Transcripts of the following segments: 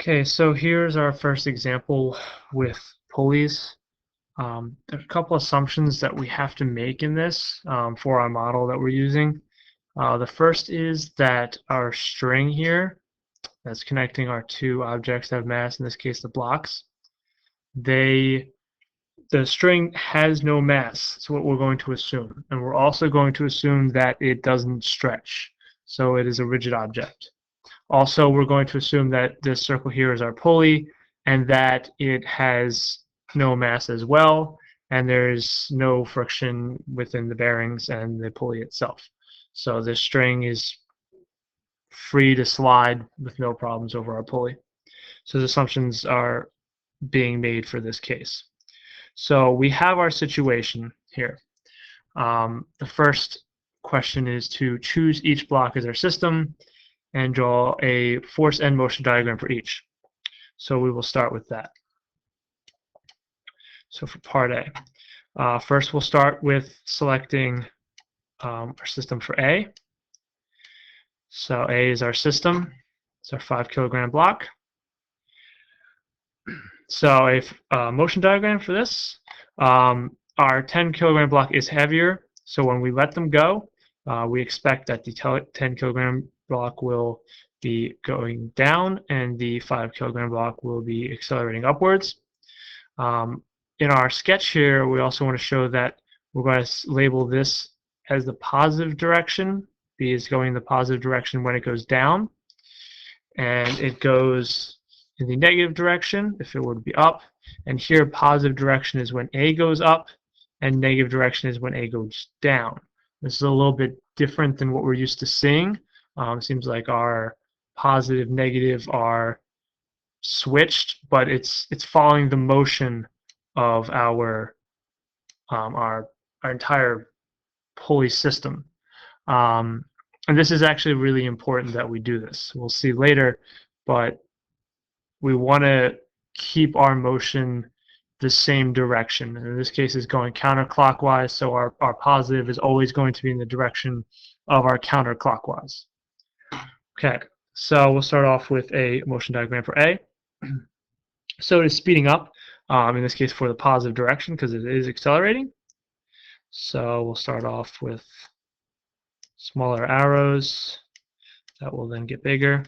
Okay, so here's our first example with pulleys. There are a couple assumptions that we have to make in this for our model that we're using. The first is that our string here that's connecting our two objects that have mass, in this case the blocks, the string has no mass. That's what we're going to assume. And we're also going to assume that it doesn't stretch. So it is a rigid object. Also, we're going to assume that this circle here is our pulley and that it has no mass as well, and there's no friction within the bearings and the pulley itself. So this string is free to slide with no problems over our pulley. So the assumptions are being made for this case. So we have our situation here. The first question is to choose each block as our system and draw a force and motion diagram for each. So we will start with that. So for part A, first we'll start with selecting our system for A. So A is our system. It's our 5 kilogram block. So a motion diagram for this. Our 10 kilogram block is heavier, so when we let them go, we expect that the 10 kilogram block will be going down and the 5 kilogram block will be accelerating upwards. In our sketch here, we also want to show that we're going to label this as the positive direction. B is going the positive direction when it goes down, and it goes in the negative direction if it were to be up. And here, positive direction is when A goes up, and negative direction is when A goes down. This is a little bit different than what we're used to seeing. It seems like our positive, negative are switched, but it's following the motion of our entire pulley system. And this is actually really important that we do this. We'll see later, but we want to keep our motion the same direction. In this case, it's going counterclockwise, so our positive is always going to be in the direction of our counterclockwise. Okay, so we'll start off with a motion diagram for A. So it is speeding up, in this case for the positive direction because it is accelerating. So we'll start off with smaller arrows that will then get bigger.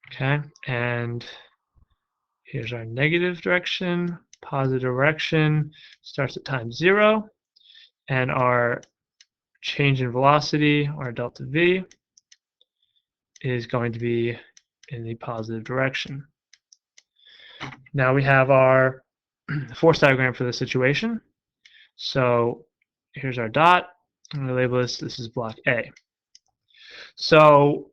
Okay, and here's our negative direction. Positive direction starts at time 0, and our change in velocity, our delta V, is going to be in the positive direction. Now we have our force diagram for the situation. So here's our dot. I'm going to label this is block A. So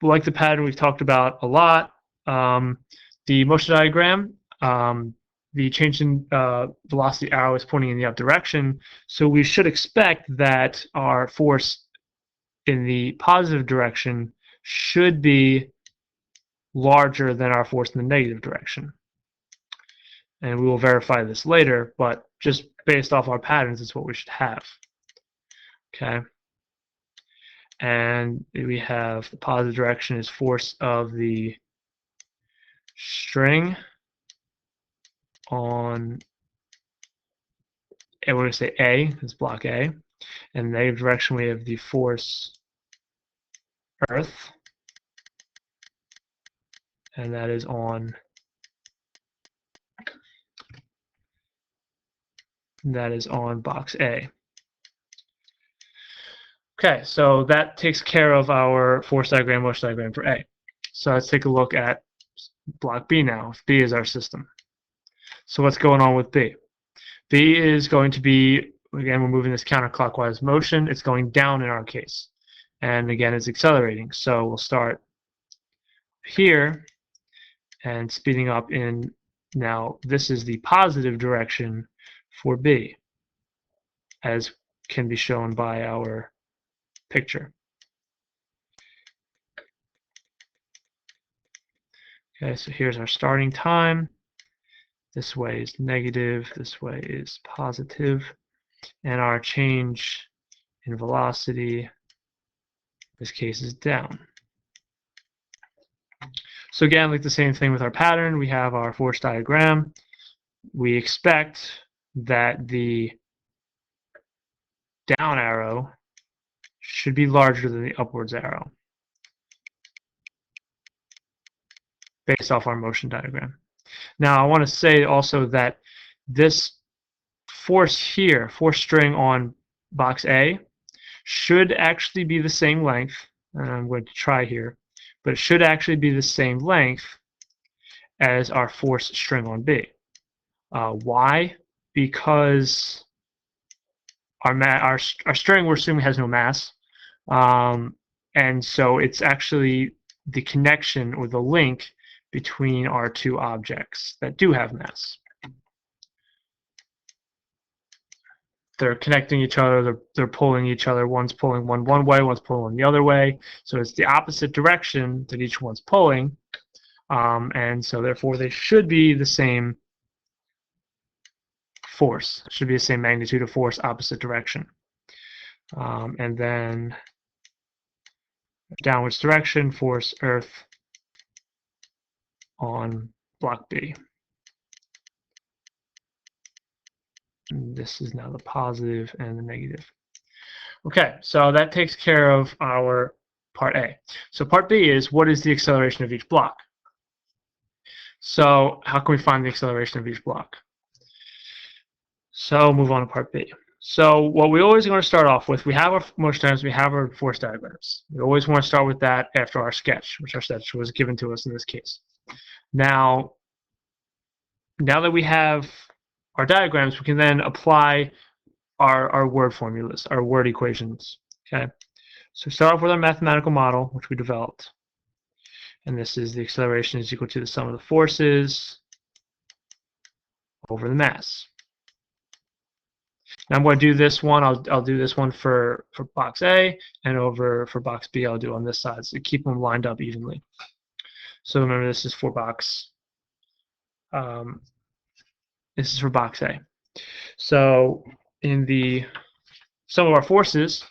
like the pattern we've talked about a lot, the motion diagram, the change in velocity arrow is pointing in the up direction, so we should expect that our force in the positive direction should be larger than our force in the negative direction. And we will verify this later, but just based off our patterns, it's what we should have. Okay. And we have the positive direction is force of the string on, and we're going to say A, is block A. And negative direction, we have the force Earth, and that is on box A. Okay, so that takes care of our force diagram, motion diagram for A. So let's take a look at block B now. B is our system. So what's going on with B? B is going to be, again, we're moving this counterclockwise motion. It's going down in our case. And again, it's accelerating. So we'll start here and speeding up in, now this is the positive direction for B, as can be shown by our picture. Okay, so here's our starting time. This way is negative, this way is positive, and our change and velocity, in this case, is down. So again, like the same thing with our pattern, we have our force diagram. We expect that the down arrow should be larger than the upwards arrow based off our motion diagram. Now I want to say also that this force here, force string on box A, should actually be the same length, and I'm going to try here, but it should actually be the same length as our force string on B. Why? Because our string, we're assuming, has no mass, and so it's actually the connection or the link between our two objects that do have mass. They're connecting each other, they're pulling each other. One's pulling one way, one's pulling the other way. So it's the opposite direction that each one's pulling, and so therefore they should be the same force, should be the same magnitude of force, opposite direction. And then downwards direction, force Earth on block B. And this is now the positive and the negative. Okay, so that takes care of our part A. So part B is, what is the acceleration of each block? So how can we find the acceleration of each block? So move on to part B. So what we always want to start off with, we have our motion diagrams, we have our force diagrams. We always want to start with that after our sketch, which our sketch was given to us in this case. Now that we have our diagrams, we can then apply our word formulas, our word equations. Okay, so start off with our mathematical model, which we developed. And this is the acceleration is equal to the sum of the forces over the mass. Now I'm going to do this one. I'll do this one for box A, and over for box B I'll do on this side, so keep them lined up evenly. So remember, this is for box. This is for box A. So in the sum of our forces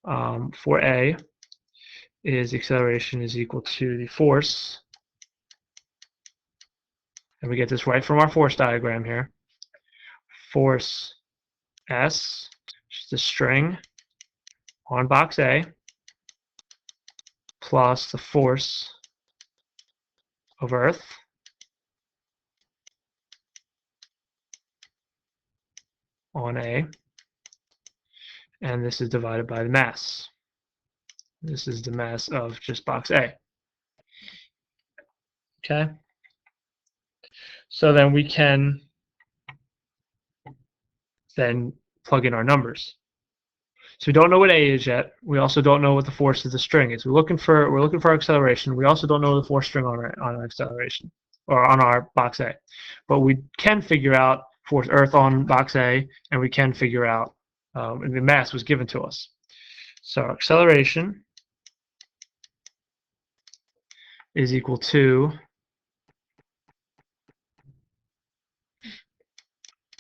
for A is acceleration is equal to the force, and we get this right from our force diagram here. Force S, which is the string on box A, plus the force of Earth on A, and this is divided by the mass. This is the mass of just box A. Okay, so then we can then plug in our numbers. So we don't know what A is yet. We also don't know what the force of the string is. We're looking for acceleration. We also don't know the force string on our acceleration, or on our box A. But we can figure out force Earth on box A, and we can figure out, and the mass was given to us. So acceleration is equal to,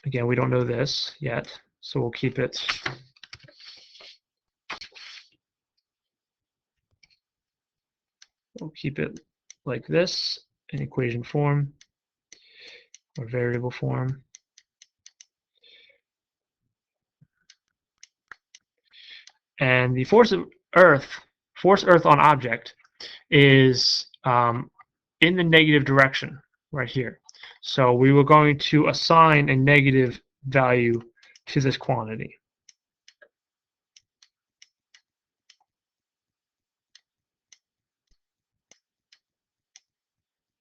again, we don't know this yet, so we'll keep it like this in equation form or variable form. And the force Earth on object is in the negative direction right here. So we were going to assign a negative value to this quantity.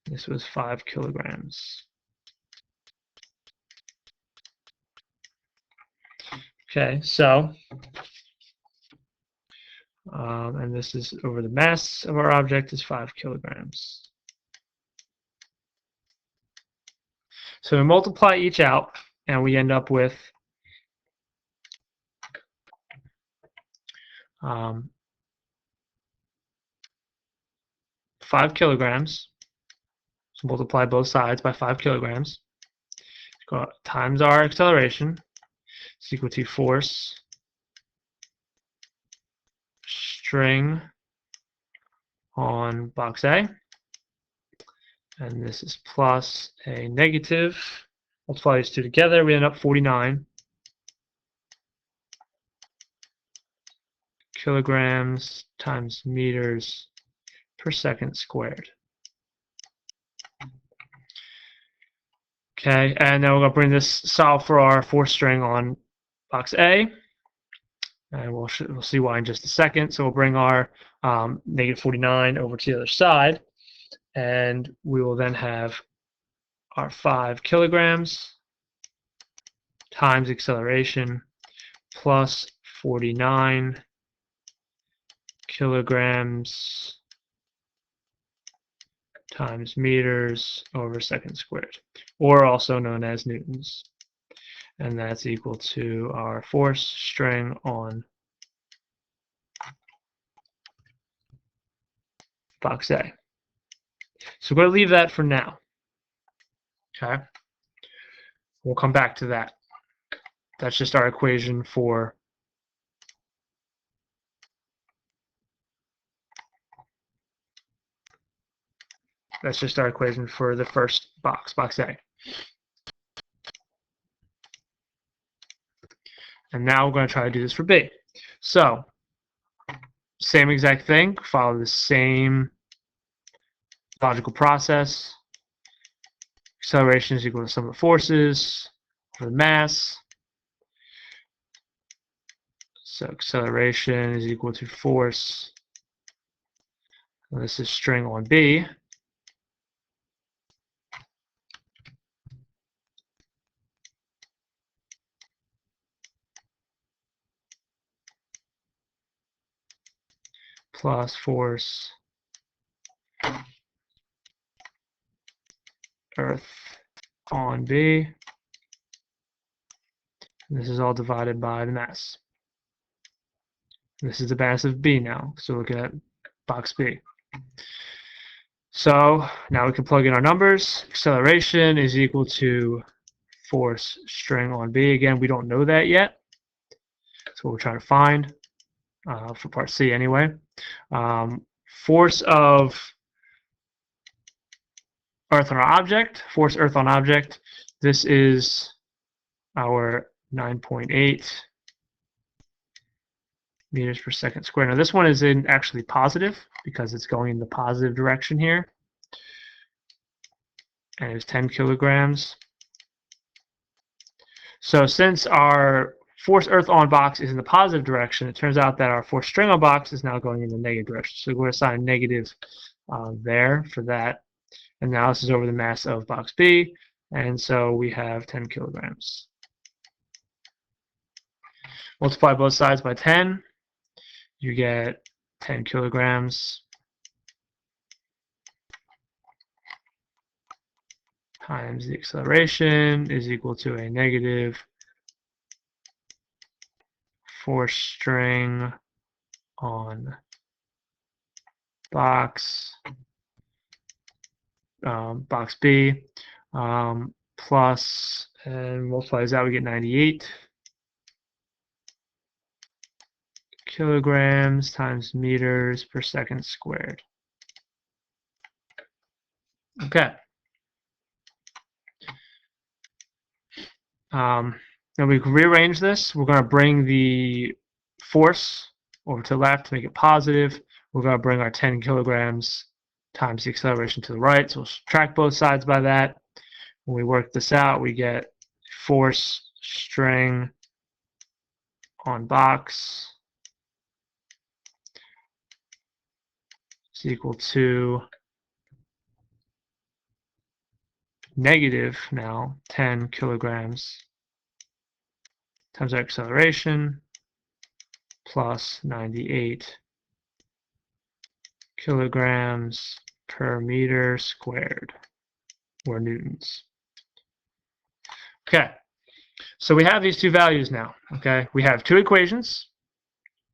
This was 5 kilograms. Okay, so and this is over the mass of our object is 5 kilograms. So we multiply each out, and we end up with 5 kilograms. So multiply both sides by 5 kilograms times our acceleration is equal to force string on box A, and this is plus a negative. Multiply these two together, we end up 49 kilograms times meters per second squared. Okay, and now we're going to bring this solve for our force string on box A, and we'll see why in just a second. So we'll bring our negative 49 over to the other side, and we will then have our 5 kilograms times acceleration plus 49 kilograms times meters over second squared, or also known as newtons. And that's equal to our force string on box A. So we're going to leave that for now. Okay? We'll come back to that. That's just our equation for the first box, box A. And now we're going to try to do this for B. So, same exact thing, follow the same logical process. Acceleration is equal to sum of the forces over the mass. So acceleration is equal to force. And this is string on B. Plus force Earth on B. And this is all divided by the mass. This is the mass of B now. So look at box B. So now we can plug in our numbers. Acceleration is equal to force string on B. Again, we don't know that yet. That's what we're trying to find for part C anyway. Force of Earth on our object. Force Earth on object. This is our 9.8 meters per second squared. Now this one is in actually positive because it's going in the positive direction here. And it's 10 kilograms. So since our force Earth on box is in the positive direction, it turns out that our force string on box is now going in the negative direction. So we're going to assign negative there for that. And now this is over the mass of box B. And so we have 10 kilograms. Multiply both sides by 10. You get 10 kilograms times the acceleration is equal to a negative force string on box B plus, and multiplies that, we get 98 kilograms times meters per second squared. Okay. Now we can rearrange this. We're going to bring the force over to the left to make it positive. We're going to bring our 10 kilograms times the acceleration to the right. So we'll subtract both sides by that. When we work this out, we get force string on box is equal to negative now 10 kilograms times our acceleration plus 98 kilograms per meter squared, or newtons. Okay, so we have these two values now. Okay, we have two equations,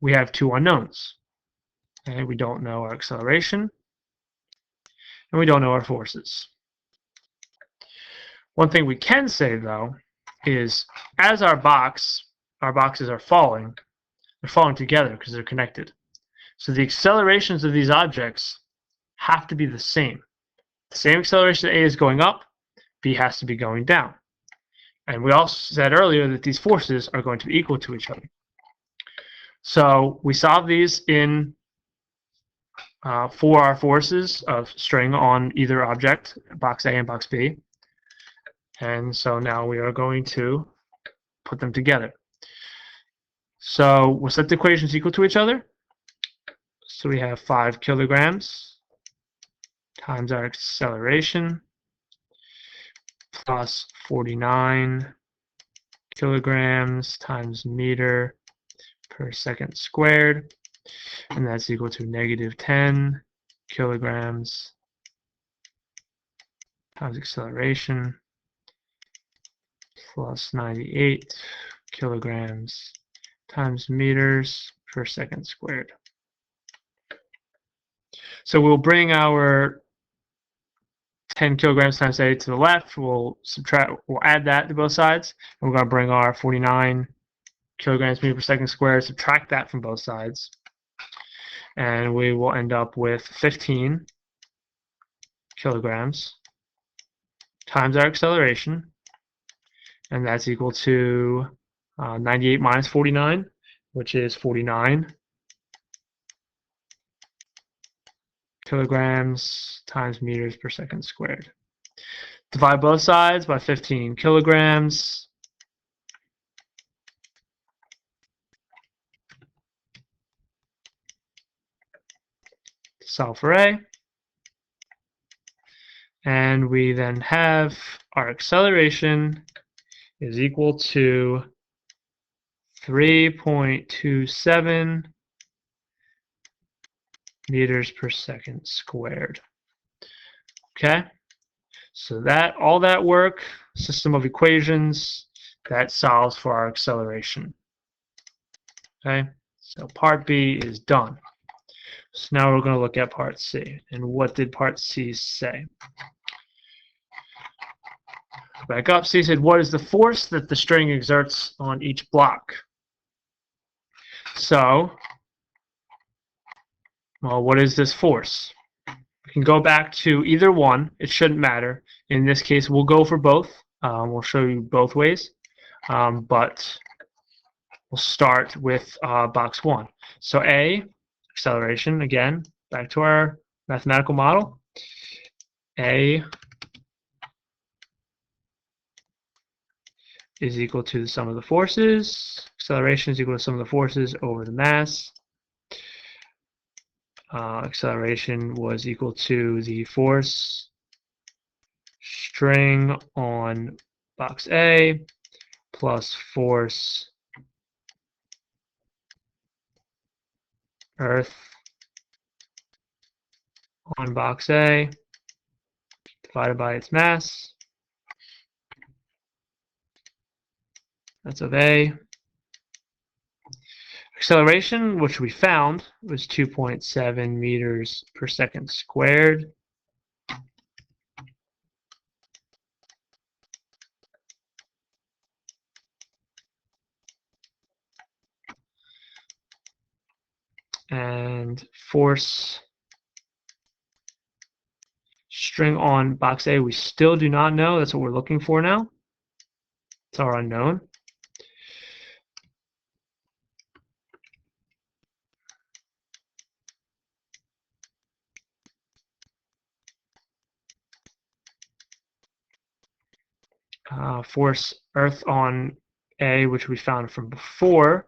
we have two unknowns. Okay, we don't know our acceleration, and we don't know our forces. One thing we can say though is as our boxes are falling, they're falling together because they're connected. So the accelerations of these objects have to be the same. The same acceleration A is going up, B has to be going down. And we also said earlier that these forces are going to be equal to each other. So we solve these in for our forces of string on either object, box A and box B. And so now we are going to put them together. So we'll set the equations equal to each other. So we have 5 kilograms times our acceleration plus 49 kilograms times meter per second squared, and that's equal to negative 10 kilograms times acceleration plus 98 kilograms times meters per second squared. So we'll bring our 10 kilograms times A to the left. We'll add that to both sides. And we're going to bring our 49 kilograms meter per second squared, subtract that from both sides. And we will end up with 15 kilograms times our acceleration. And that's equal to 98 minus 49, which is 49 kilograms times meters per second squared. Divide both sides by 15 kilograms. Solve for A. And we then have our acceleration is equal to 3.27 meters per second squared. Okay, so all that work, system of equations, that solves for our acceleration. Okay, so part B is done. So now we're going to look at part C. And what did part C say? Back up, C said, what is the force that the string exerts on each block? So, well, what is this force? We can go back to either one. It shouldn't matter. In this case, we'll go for both. We'll show you both ways. But we'll start with box 1. So A, acceleration, again, back to our mathematical model. A is equal to the sum of the forces. Acceleration is equal to the sum of the forces over the mass. Acceleration was equal to the force string on box A plus force Earth on box A divided by its mass. That's of A. Acceleration, which we found, was 2.7 meters per second squared. And force string on box A, we still do not know. That's what we're looking for now. It's our unknown. Force Earth on A, which we found from before,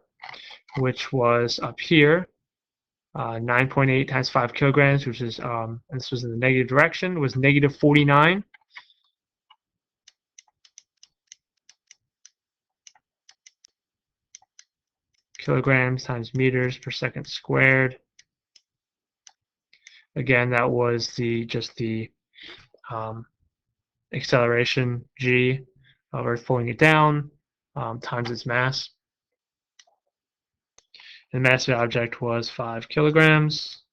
which was up here, 9.8 times 5 kilograms, which is, and this was in the negative direction, was negative 49. Kilograms times meters per second squared. Again, that was just the acceleration g of Earth pulling it down times its mass. And the mass of the object was 5 kilograms.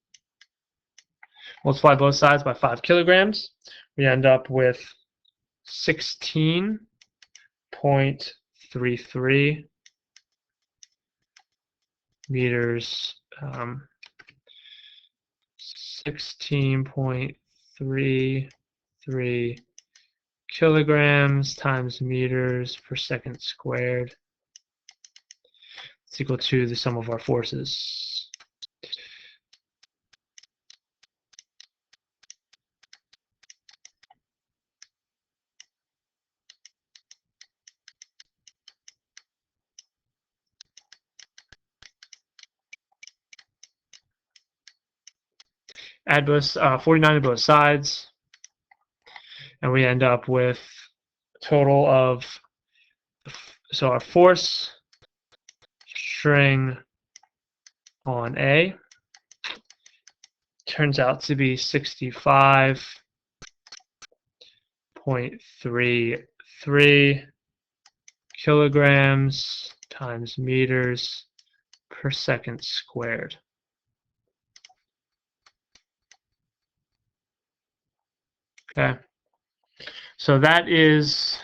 Multiply both sides by 5 kilograms. We end up with 16.33 meters 16.33 kilograms times meters per second squared. It's equal to the sum of our forces. Add both 49 to both sides, and we end up with a total of, so our force string on A turns out to be 65.33 kilograms times meters per second squared. Okay, so that is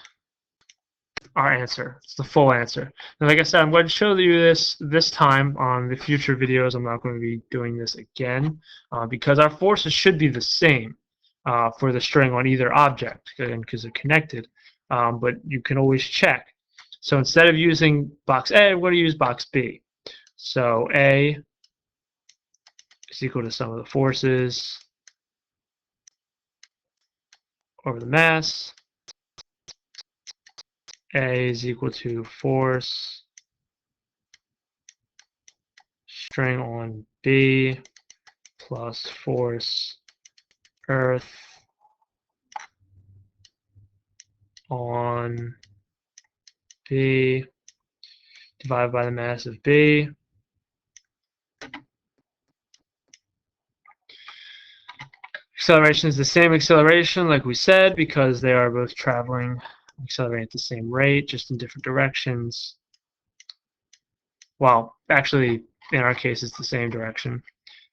our answer. It's the full answer. And like I said, I'm going to show you this time. On the future videos, I'm not going to be doing this again because our forces should be the same for the string on either object, again, because they're connected. But you can always check. So instead of using box A, I'm going to use box B. So A is equal to sum of the forces over the mass. A is equal to force string on B plus force Earth on B divided by the mass of B. Acceleration is the same acceleration like we said because they are both traveling, accelerating at the same rate, just in different directions. Well, actually, in our case, it's the same direction.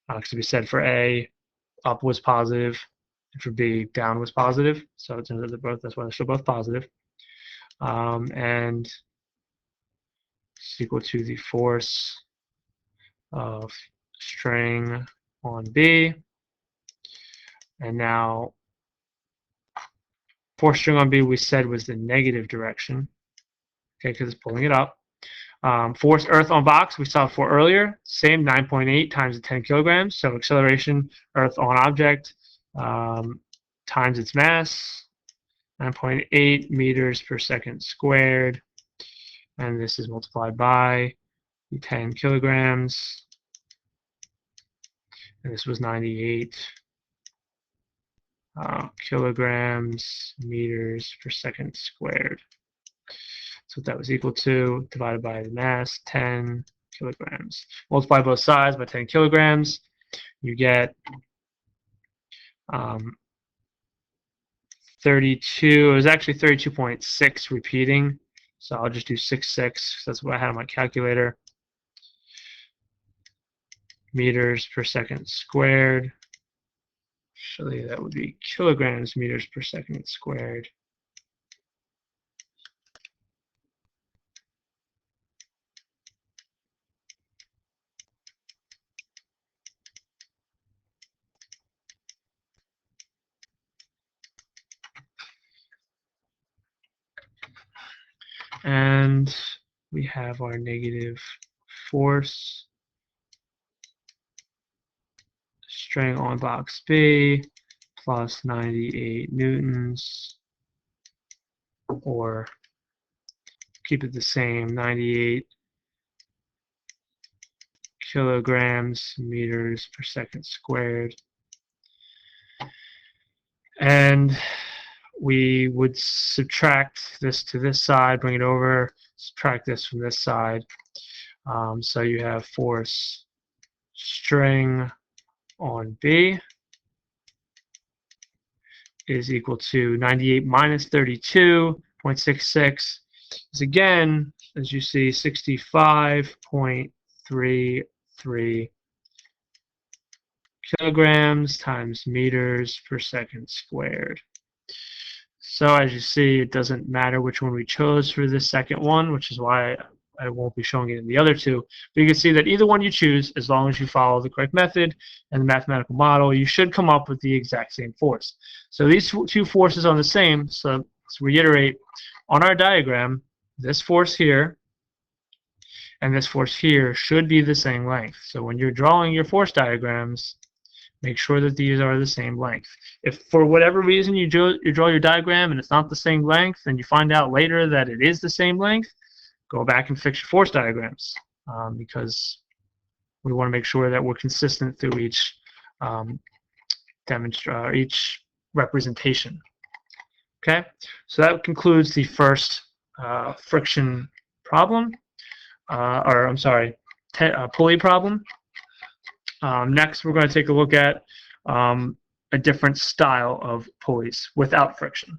Because we said for A, up was positive, and for B, down was positive. So it turns out that's why they're still both positive. And it's equal to the force of string on B. And now, force string on B we said was the negative direction, okay, because it's pulling it up. Force Earth on box we saw for earlier, same 9.8 times the 10 kilograms. So acceleration Earth on object times its mass, 9.8 meters per second squared, and this is multiplied by the 10 kilograms, and this was 98 kilograms meters per second squared. So that was equal to, divided by the mass, 10 kilograms. Multiply both sides by 10 kilograms, you get 32. It was actually 32.6 repeating, so I'll just do 66. That's what I had on my calculator. Meters per second squared. Actually, that would be kilograms meters per second squared. And we have our negative force string on box B plus 98 newtons, or keep it the same, 98 kilograms meters per second squared. And we would subtract this to this side, bring it over, subtract this from this side. So you have force string on B is equal to 98 minus 32.66 is, again, as you see, 65.33 kilograms times meters per second squared. So as you see, it doesn't matter which one we chose for this second one, which is why I won't be showing it in the other two. But you can see that either one you choose, as long as you follow the correct method and the mathematical model, you should come up with the exact same force. So these two forces are the same. So let's reiterate, on our diagram, this force here and this force here should be the same length. So when you're drawing your force diagrams, make sure that these are the same length. If for whatever reason you draw your diagram and it's not the same length, and you find out later that it is the same length, go back and fix your force diagrams, because we want to make sure that we're consistent through each each representation. Okay, so that concludes the first friction problem, or I'm sorry, pulley problem. Next, we're going to take a look at a different style of pulleys without friction.